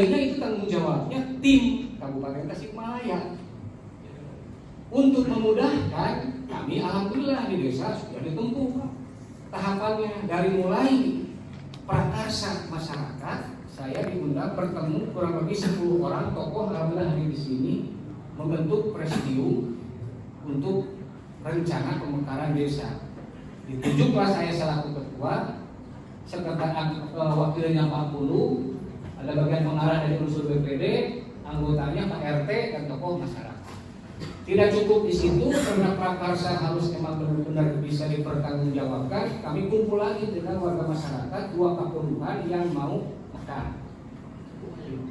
akhirnya itu tanggung jawabnya tim Kabupaten Tasikmalaya. Untuk memudahkan, kami alhamdulillah di desa sudah ditempuh tahapannya. Dari mulai prakarsa masyarakat, saya diundang bertemu kurang lebih 10 orang tokoh alhamdulillah hadir di sini, membentuk presidium untuk rencana pemekaran desa. Ditunjuklah saya selaku ketua, wakilnya 40, ada bagian pengarah dari unsur BPD, anggotanya Pak RT dan tokoh masyarakat. Tidak cukup di situ, karena prakarsa harus memang benar-benar bisa dipertanggungjawabkan. Kami kumpul lagi dengan warga masyarakat 2 kapuluhan yang mau mekar.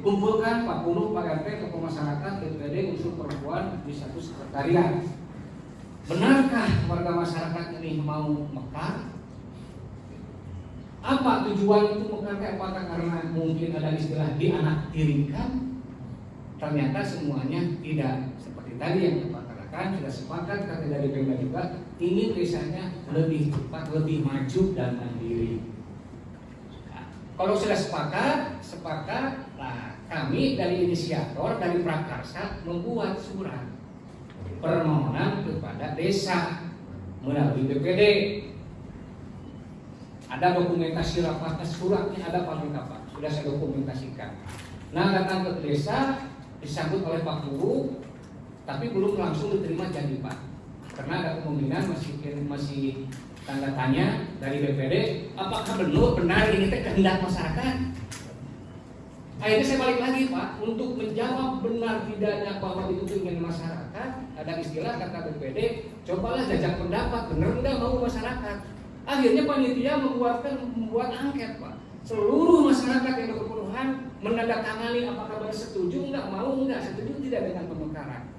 Kumpulkan 40 Pak RT, tokoh masyarakat, BPD, unsur perempuan di satu sekretariat. Benarkah warga masyarakat ini mau mekar? Apa tujuan itu mekar? Apakah karena mungkin ada istilah dianaktirikan? Ternyata semuanya tidak. Seperti tadi yang Bapak katakan, sudah sepakat kata dari Pemda juga ingin desanya lebih cepat, lebih maju dan mandiri. Nah, kalau sudah sepakat, nah, kami dari inisiator, dari prakarsa membuat surat permohonan kepada desa melalui BPD. Ada dokumentasi rapatnya, suratnya ada Pak, sudah saya dokumentasikan. Nah, datang ke desa, disambut oleh Pak Guru, tapi belum langsung diterima jadi Pak, karena ada kemungkinan masih tanda tanya dari BPD, apakah benar ini kehendak masyarakat. Akhirnya saya balik lagi Pak, untuk menjawab benar tidaknya bahwa itu keinginan masyarakat. Ada istilah kata BPD, cobalah jajak pendapat, benar enggak mau masyarakat. Akhirnya panitia membuat angket Pak. Seluruh masyarakat yang berkebutuhan menandatangani apakah benar setuju enggak, mau enggak, setuju tidak dengan pemekaran.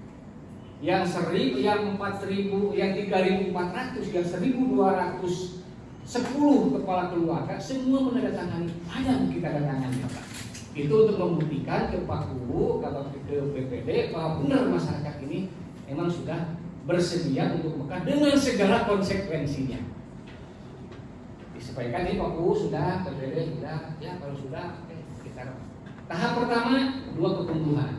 Yang 1000, yang 4000, yang 3400, yang 1210 kepala keluarga semua menandatangani. Ada kita datangannya Pak. Itu untuk membuktikan ke Pak Guru, ke BPD bahwa benar masyarakat ini memang sudah bersedia untuk mekar dengan segala konsekuensinya. Disampaikan ini Pak Guru sudah, BPD sudah, ya kalau sudah kita. Tahap pertama 2 ketumbuhan.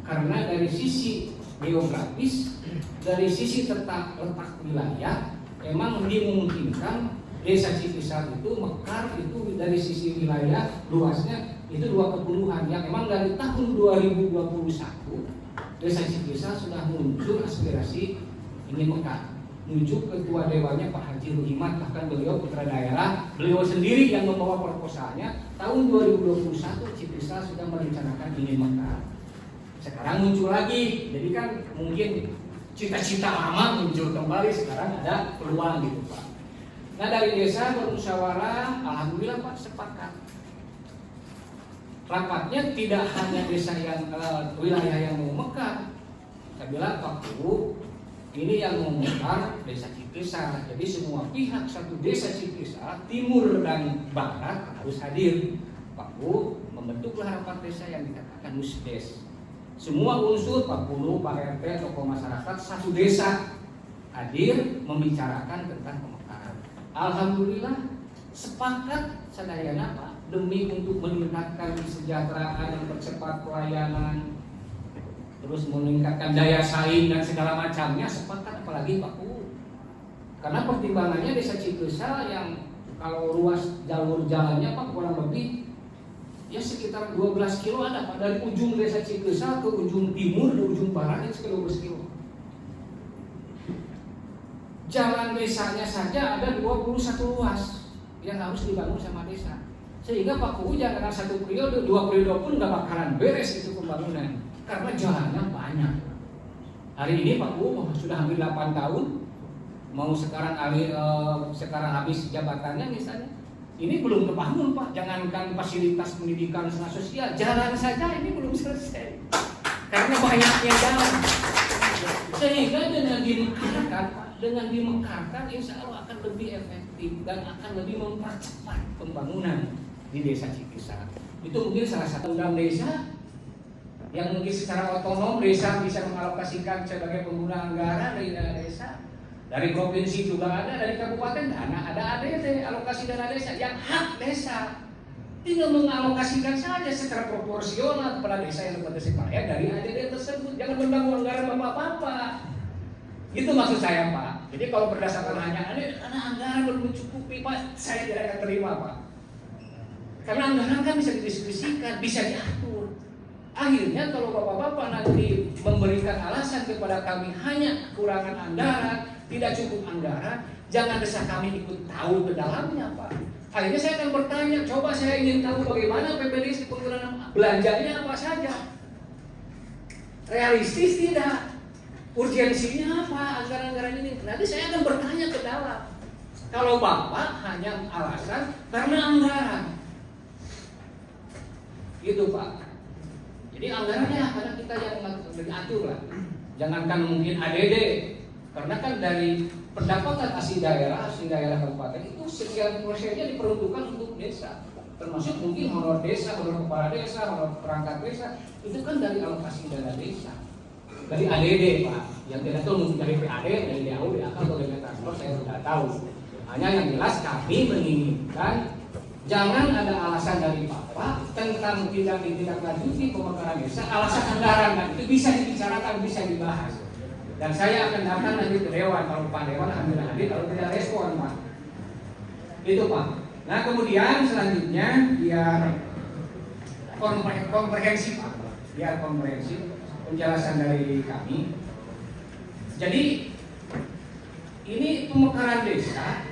Karena dari sisi geografis, dari sisi letak wilayah, memang dimungkinkan desa Cipisah itu mekar itu dari sisi wilayah luasnya itu 2 ketumbuhan yang memang dari tahun 2021 desa Cipisah sudah muncul aspirasi ingin mekar. Muncul ketua dewannya Pak Haji Ruhimat, bahkan beliau putra daerah, beliau sendiri yang membawa proposalnya. Tahun 2021 Cipisah sudah merencanakan ingin mekar. Sekarang muncul lagi, jadi kan mungkin cita-cita lama muncul kembali, sekarang ada peluang gitu Pak. Nah dari desa bermusyawarah, alhamdulillah Pak sepakat. Rapatnya tidak hanya desa yang wilayah yang mau mekar. Saya bilang Pak Guru, ini yang mau mekar desa Cipisah. Jadi semua pihak satu desa Cipisah, timur dan barat harus hadir. Pak Guru membentuklah rapat desa yang dikatakan musdes. Semua unsur 40, Pak RT, tokoh masyarakat satu desa hadir membicarakan tentang pemekaran. Alhamdulillah sepakat sadayana Pak, demi untuk meningkatkan kesejahteraan, mempercepat pelayanan, terus meningkatkan daya saing dan segala macamnya, sepakat apalagi Pak U. Karena pertimbangannya desa Cipisah yang kalau ruas jalur jalannya Pak kurang lebih ya sekitar 12 kilo ada Pak, dari ujung desa Cipisah ke ujung timur, ke ujung barat itu sekitar 12 kilo. Jalan desanya saja ada 21 ruas yang harus dibangun sama desa. Sehingga Pak Kuhu jangan satu periode, 2 periode pun nggak bakalan beres itu pembangunan karena jalannya banyak. Hari ini Pak Kuhu sudah hampir 8 tahun, mau sekarang habis jabatannya misalnya. Ini belum kebangun Pak, jangankan fasilitas pendidikan sosial, jalan saja ini belum selesai karena banyaknya jalan. Sehingga dengan dimekarkan Pak, dengan dimekarkan insya Allah akan lebih efektif dan akan lebih mempercepat pembangunan di desa Cipisah. Itu mungkin salah satu undang desa yang mungkin secara otonom desa bisa mengalokasikan sebagai pengguna anggaran dari desa. Dari provinsi juga ada, dari kabupaten dana ada ADT, alokasi dana desa yang hak desa. tinggal mengalokasikan saja secara proporsional kepada desa yang berbasis wilayah dari ADD tersebut. Jangan mengganggu anggaran bapak-bapak. Itu maksud saya, Pak. Jadi kalau berdasarkan hanya ada anggaran belum mencukupi, Pak, saya tidak akan terima, Pak. Karena anggaran kan bisa didiskusikan, bisa diatur. Akhirnya kalau bapak-bapak nanti memberikan alasan kepada kami hanya kekurangan anggaran, tidak cukup anggaran, jangan desak kami ikut tahu ke dalamnya, Pak. Akhirnya saya akan bertanya, coba saya ingin tahu bagaimana PPDS penggunaan belanjanya apa saja. Realistis tidak? Urgensinya apa anggaran-anggaran ini? Nanti saya akan bertanya ke dalam. Kalau Bapak hanya alasan karena anggaran. Gitu, Pak. Jadi anggarannya karena kita yang diatur lah. Jangankan mungkin ADD. Karena kan dari pendapatan asli daerah kabupaten itu sekian persennya diperuntukkan untuk desa, termasuk mungkin honor desa, honor kepala desa, honor perangkat desa, itu kan dari alokasi dana desa, dari ADD, Pak. Yang tidak tahu mungkin dari PAD, dari DAU, DAK atau dari transport saya tidak tahu. Hanya yang jelas kami menginginkan jangan ada alasan dari Bapak tentang tidak ditindaklanjuti pemekaran desa, alasan anggaran, dan itu bisa dibicarakan, bisa dibahas. Dan saya akan datang nanti ke Dewan, kalau Pak Dewan ambil hadir, kalau tidak respon, Pak. Itu, Pak. Nah, kemudian selanjutnya biar komprehensif, Pak. Biar komprehensif penjelasan dari kami. Jadi ini pemekaran desa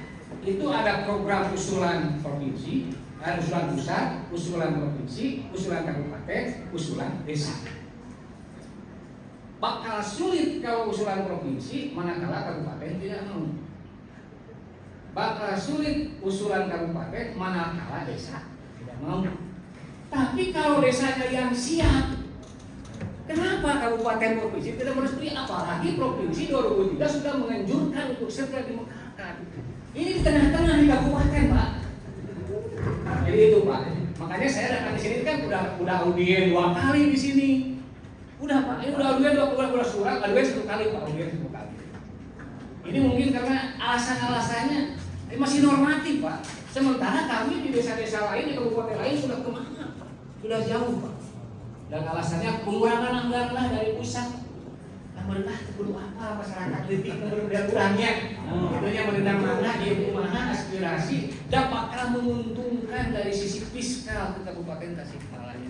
itu ada program usulan provinsi, ada usulan pusat, usulan provinsi, usulan kabupaten, usulan desa. Bakal sulit kalau usulan provinsi, manakala kabupaten tidak mau. Bakal sulit usulan kabupaten, manakala desa tidak mau. Tapi kalau desanya yang siap, kenapa kabupaten provinsi tidak merestui? Apalagi provinsi 2003 sudah menganjurkan untuk segera dimekarkan. Ini di tengah-tengah di kabupaten, Pak. Jadi itu, Pak. Makanya saya datang di sini kan udah audien 2 kali di sini. Udah, Pak, ini udah audien 2 surat, audien 1 kali, Pak, audien 1 kali. Ini mungkin karena alasan-alasannya masih normatif, Pak. Sementara kami di desa-desa lain, di kabupaten lain sudah kemana, Pak? Sudah jauh, Pak. Dan alasannya pengurangan anggaran lah dari pusat. Pemerintah perlu apa masyarakat detik kurangnya. Itunya mendengar mana, ilmu mana, aspirasi dan bakal menguntungkan dari sisi fiskal ke Kabupaten Tasikmalaya.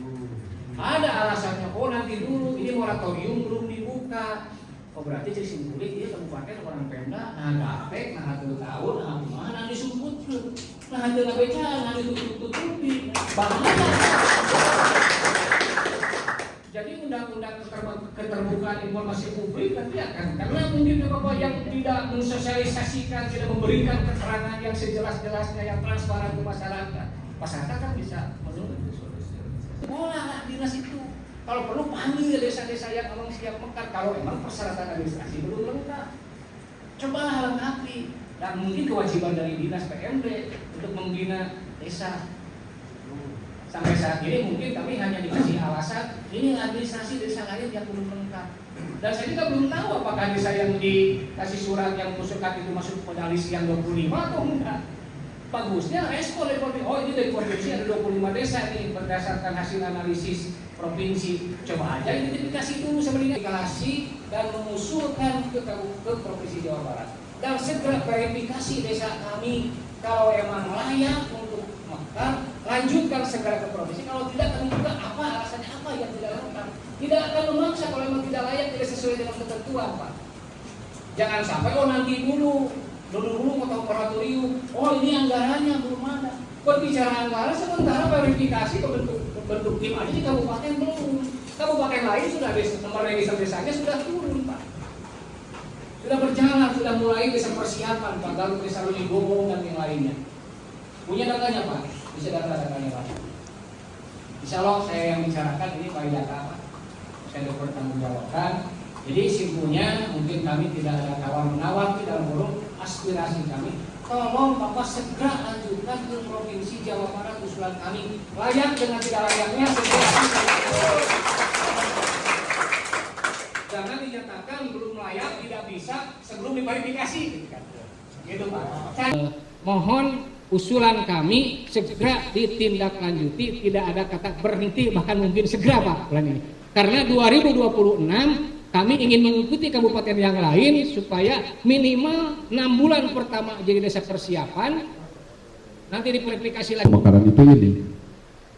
Ada alasannya, oh nanti dulu ini moratorium belum dibuka. Oh berarti jadi simpulnya dia kabupaten orang Pemda, nah gapek, nah 1 tahun, nah gimana disumput, nah jangan beca, nah ditutup-tutupi, bahaya. Jadi undang-undang keterbukaan informasi publik nanti akan, karena mungkin Bapak yang tidak mensosialisasikan, tidak memberikan keterangan yang sejelas-jelasnya, yang transparan ke masyarakat, masyarakat kan bisa menurut. Bolehlah dinas itu. Kalau perlu panggil desa-desa yang memang siap mekar. Kalau memang persyaratan administrasi belum lengkap, cobalah lengkapi. Dan mungkin kewajiban dari dinas PMD untuk membina desa. Sampai saat ini mungkin kami hanya dikasih alasan ini administrasi desa lain yang belum lengkap. Dan saya juga belum tahu apakah desa yang dikasih surat yang usulkan itu masuk pada list yang 25 atau enggak. Bagusnya respon dari provinsi, oh ini dari provinsi ada 25 desa nih berdasarkan hasil analisis provinsi. Coba aja identifikasi dulu sebenarnya kalkulasi dan mengusulkan ke provinsi Jawa Barat. Dan segera verifikasi desa kami kalau emang layak untuk mekar, lanjutkan segera ke provinsi. Kalau tidak kami juga apa alasannya apa yang tidak lengkap. Tidak akan memaksa kalau memang tidak layak, tidak sesuai dengan ketentuan, Pak. Jangan sampai oh nanti dulu mau tahu moratorium, oh ini anggarannya belum ada. Berbicara anggaran sementara verifikasi ke bentuk tim aja di kabupaten belum. Kabupaten lain sudah nomor register desanya sudah turun, Pak. Sudah berjalan, sudah mulai desa persiapan, Pak. Garut, Desa Lulibowo dan yang lainnya. Punya datanya, Pak? Bisa datanya, Pak? Insya Allah saya yang bicarakan ini Pak data, Pak. Saya bertanggung jawabkan. Jadi simpulnya mungkin kami tidak ada tawar-menawar, tidak buruk aspirasi kami. Tolong Bapak segera lanjutkan ke Provinsi Jawa Barat usulan kami. Layak dengan tidak layaknya segera. Jangan dinyatakan belum layak, tidak bisa sebelum diverifikasi. Gitu, Pak. Mohon usulan kami segera ditindaklanjuti, tidak ada kata berhenti, bahkan mungkin segera Pak bulan ini. Karena 2026 kami ingin mengikuti kabupaten yang lain supaya minimal 6 bulan pertama jadi desa persiapan, nanti diklarifikasi lagi. Pemekaran itu ini,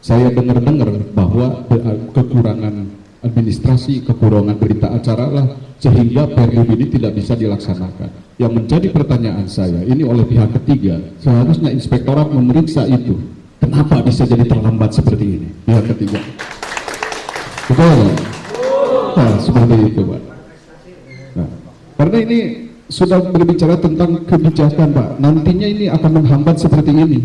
saya dengar-dengar bahwa kekurangan administrasi, kekurangan berita acara lah sehingga Pergub ini tidak bisa dilaksanakan. Yang menjadi pertanyaan saya, ini oleh pihak ketiga, seharusnya inspektorat memeriksa itu. Kenapa bisa jadi terlambat seperti ini? Pihak ketiga. Betul? Nah, seperti itu, Pak. Nah, karena ini sudah berbicara tentang kebijakan, Pak. Nantinya ini akan menghambat seperti ini.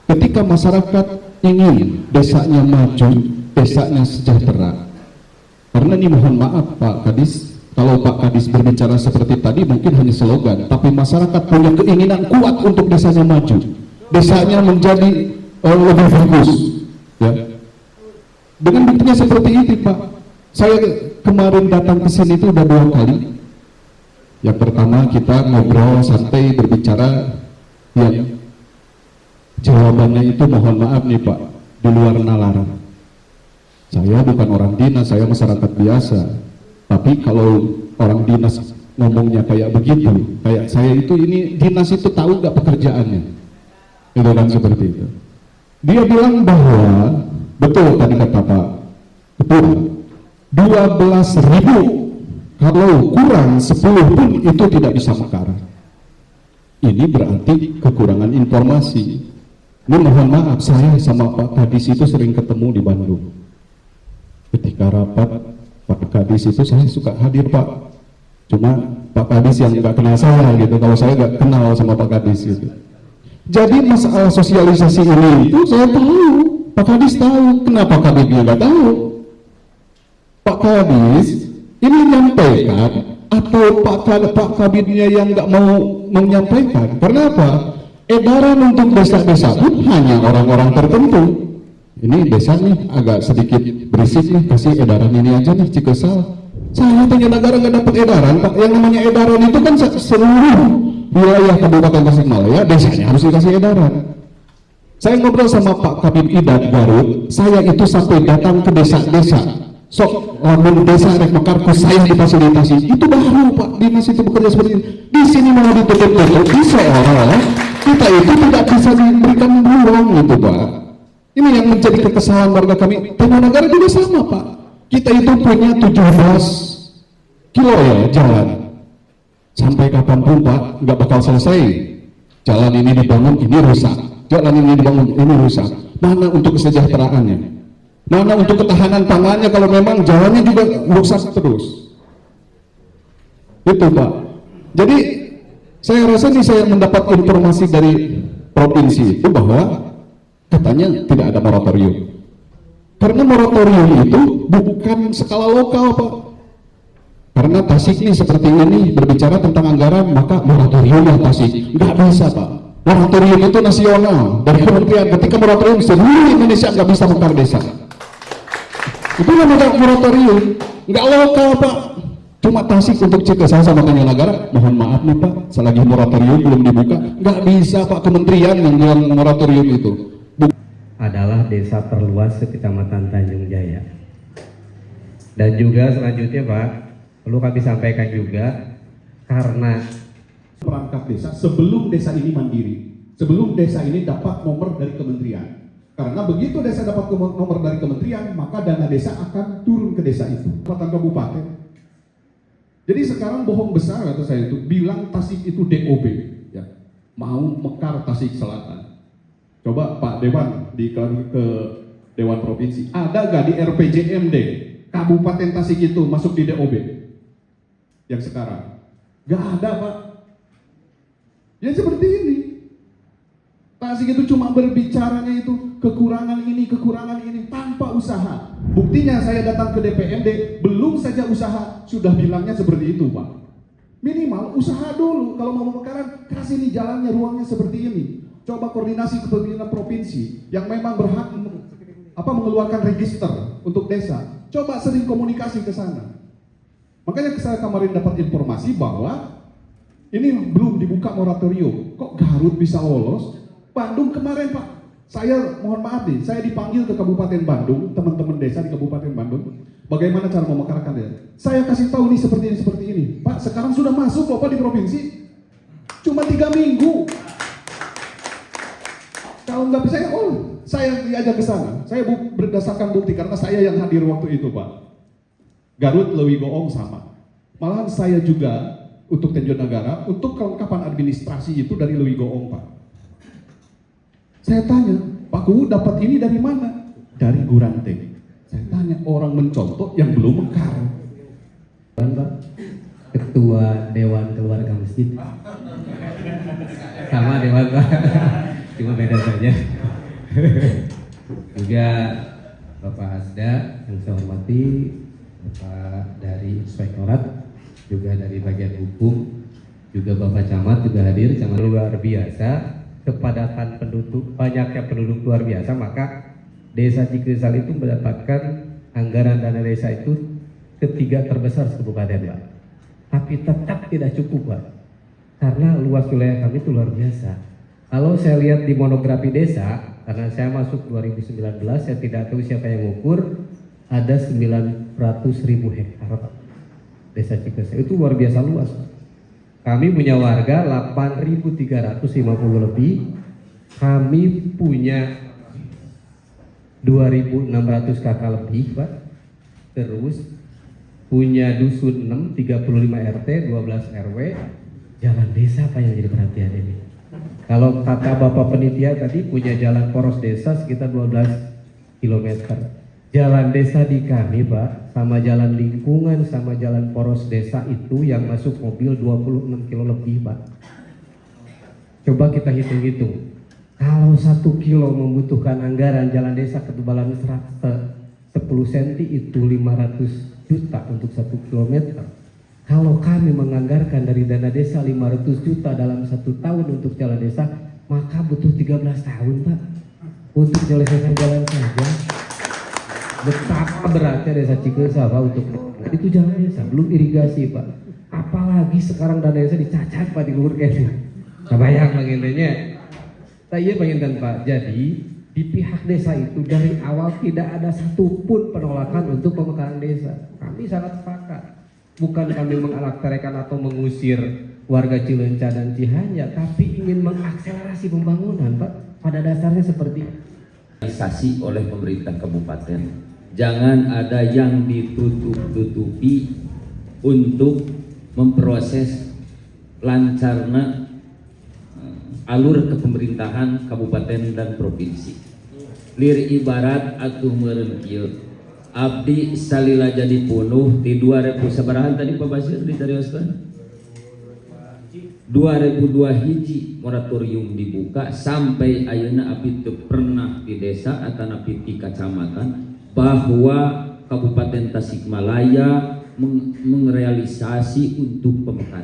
Ketika masyarakat ingin desanya maju, desanya sejahtera. Karena ini mohon maaf Pak Kadis, kalau Pak Kadis berbicara seperti tadi mungkin hanya slogan, tapi masyarakat punya keinginan kuat untuk desanya maju, desanya menjadi lebih bagus, ya. Dengan buktinya seperti itu Pak. Saya kemarin datang ke sini itu udah 2 kali. Yang pertama kita ngobrol santai berbicara, yang jawabannya itu mohon maaf nih Pak, di luar nalar. Saya bukan orang dinas, saya masyarakat biasa. Tapi kalau orang dinas ngomongnya kayak begitu, kayak saya itu ini dinas itu tahu nggak pekerjaannya, itu kan seperti itu. Dia bilang bahwa betul tadi kata Pak, betul 12.000 kalau kurang 10 pun itu tidak bisa mekar. Ini berarti kekurangan informasi. Ini mohon maaf, saya sama Pak Kadis itu sering ketemu di Bandung. Ketika rapat Pak Kadis itu saya suka hadir Pak, cuma Pak Kadis yang nggak kenal saya gitu, kalau saya nggak kenal sama Pak Kadis gitu. Jadi masalah sosialisasi ini itu saya tahu, Pak Kadis tahu, kenapa Kadisnya nggak tahu? Pak Kadis ini menyampaikan atau Pak Kabinnya yang nggak mau menyampaikan? Karena apa? Edaran untuk desa-desa pun hanya orang-orang tertentu. Ini desa nih agak sedikit berisik nih, kasih edaran ini aja nih Cikesal. Saya tanya negara nggak dapat edaran Pak. Yang namanya edaran itu kan seluruh wilayah Kabupaten Tasikmalaya desanya harus dikasih edaran. Saya ngobrol sama Pak Kabin Idat Garut, saya itu sampai datang ke desa-desa. Sok lamun desa rek mekarku saya difasilitasi. Itu baru Pak, dinas itu bekerja seperti ini. Di sini malah ditutup-tutup, seolah-olah kita itu tidak bisa diberikan ruang gitu Pak. Ini yang menjadi kekesalan warga kami. Tanah Negara juga sama Pak. Kita itu punya 17 kilo ya jalan. Sampai kapanpun Pak nggak bakal selesai. Jalan ini dibangun, ini rusak. Jalan ini dibangun, ini rusak. Mana untuk kesejahteraannya? Mana untuk ketahanan pangannya kalau memang jalannya juga rusak terus? Itu Pak. Jadi saya rasa nih saya mendapat informasi dari provinsi itu bahwa katanya tidak ada moratorium. Karena moratorium itu bukan skala lokal Pak. Karena Tasik ini seperti ini berbicara tentang anggaran, maka moratorium Tasik nggak bisa Pak. Moratorium itu nasional dari kementerian. Ketika moratorium seluruh Indonesia nggak bisa mekar desa. Itu namanya moratorium, nggak lokal Pak. Cuma Tasik untuk Cikesal sama Tanjung Negara, mohon maaf nih Pak, selagi moratorium belum dibuka, nggak bisa Pak, kementerian yang bilang moratorium itu. Adalah desa terluas sekecamatan Tanjung Jaya. Dan juga selanjutnya Pak, perlu kami sampaikan juga, karena perangkat desa sebelum desa ini mandiri, sebelum desa ini dapat nomor dari kementerian. Karena begitu desa dapat nomor dari kementerian, maka dana desa akan turun ke desa itu, kabupaten. Jadi sekarang bohong besar kata saya itu, bilang Tasik itu DOB, ya, mau mekar Tasik Selatan. Coba Pak Dewan ke Dewan Provinsi, ada gak di RPJMD Kabupaten Tasik itu masuk di DOB yang sekarang? Gak ada Pak. Ya seperti ini. Tasik itu cuma berbicaranya itu kekurangan ini tanpa usaha. Buktinya saya datang ke DPMD, belum saja usaha sudah bilangnya seperti itu Pak. Minimal usaha dulu, kalau mau pemekaran kasih nih jalannya, ruangnya seperti ini. Coba koordinasi ke pimpinan provinsi yang memang berhak mengeluarkan register untuk desa. Coba sering komunikasi ke sana. Makanya saya kemarin dapat informasi bahwa ini belum dibuka moratorium. Kok Garut bisa lolos? Bandung kemarin Pak, saya mohon maaf nih, saya dipanggil ke Kabupaten Bandung, teman-teman desa di Kabupaten Bandung, bagaimana cara memekarkan dia. Saya kasih tahu nih seperti ini. Pak, sekarang sudah masuk loh Pak di provinsi, cuma 3 minggu. Kalau nggak percaya, saya diajak ke sana. Saya berdasarkan bukti karena saya yang hadir waktu itu Pak. Garut, Lewi Goong sama. Malahan saya juga untuk Tenjo Nagara, untuk kelengkapan administrasi itu dari Lewi Goong Pak. Saya tanya, Pak Kuwu dapat ini dari mana? Dari Gurante. Saya tanya, orang mencontoh yang belum mekar. Pak, Ketua Dewan Keluarga Masjid. Sama Dewan Pak, cuma beda saja. Juga Bapak Asda yang saya hormati, Bapak dari Inspektorat, juga dari bagian hukum, juga Bapak Camat juga hadir. Camat luar biasa, kepadatan penduduk, banyaknya penduduk luar biasa, maka Desa Cikesal itu mendapatkan anggaran dana desa itu ketiga terbesar kabupaten Pak. Tapi tetap tidak cukup Pak, karena luas wilayah kami itu luar biasa. Kalau saya lihat di monografi desa, karena saya masuk 2019, saya tidak tahu siapa yang mengukur, ada 900.000 hektar Pak. Desa Cikesal itu luar biasa luas Pak. Kami punya warga 8.350 lebih, kami punya 2.600 kakak lebih Pak, terus punya dusun 6, 35 RT, 12 RW, jalan desa apa yang jadi perhatian ini? Kalau kata Bapak Penitia tadi punya jalan poros desa sekitar 12 km. Jalan desa di kami Pak, sama jalan lingkungan sama jalan poros desa itu yang masuk mobil 26 kilo lebih Pak. Coba kita hitung-hitung. Kalau 1 kilo membutuhkan anggaran jalan desa ketebalan 10 cm itu 500 juta untuk 1 kilometer. Kalau kami menganggarkan dari dana desa 500 juta dalam 1 tahun untuk jalan desa, maka butuh 13 tahun Pak untuk menyelesaikan jalan saja. Betapa beratnya Desa Cikesal Pak untuk itu jalan desa, belum irigasi Pak. Apalagi sekarang dana desa dicacat Pak, diluhurkan. Kebayang pengintinya. Saya pengintan Pak. Jadi di pihak desa itu dari awal tidak ada satupun penolakan untuk pemekaran desa. Kami sangat sepakat. Bukan kami mengalaktarekan atau mengusir warga Cileunca dan Cihanyak, tapi ingin mengakselerasi pembangunan Pak. Pada dasarnya seperti realisasi oleh pemerintah kabupaten. Jangan ada yang ditutup-tutupi untuk memproses lancarnya alur kepemerintahan kabupaten dan provinsi. Lir ibarat atuh meureun kieu. Abdi salila jadi punuh di 2000 sabarahan tadi Pak Basir ditarioskeun? 2002 hiji moratorium dibuka sampai ayeuna abdi teu pernah di desa atau napi di kacamatan bahwa Kabupaten Tasikmalaya mengrealisasi untuk pemekaran.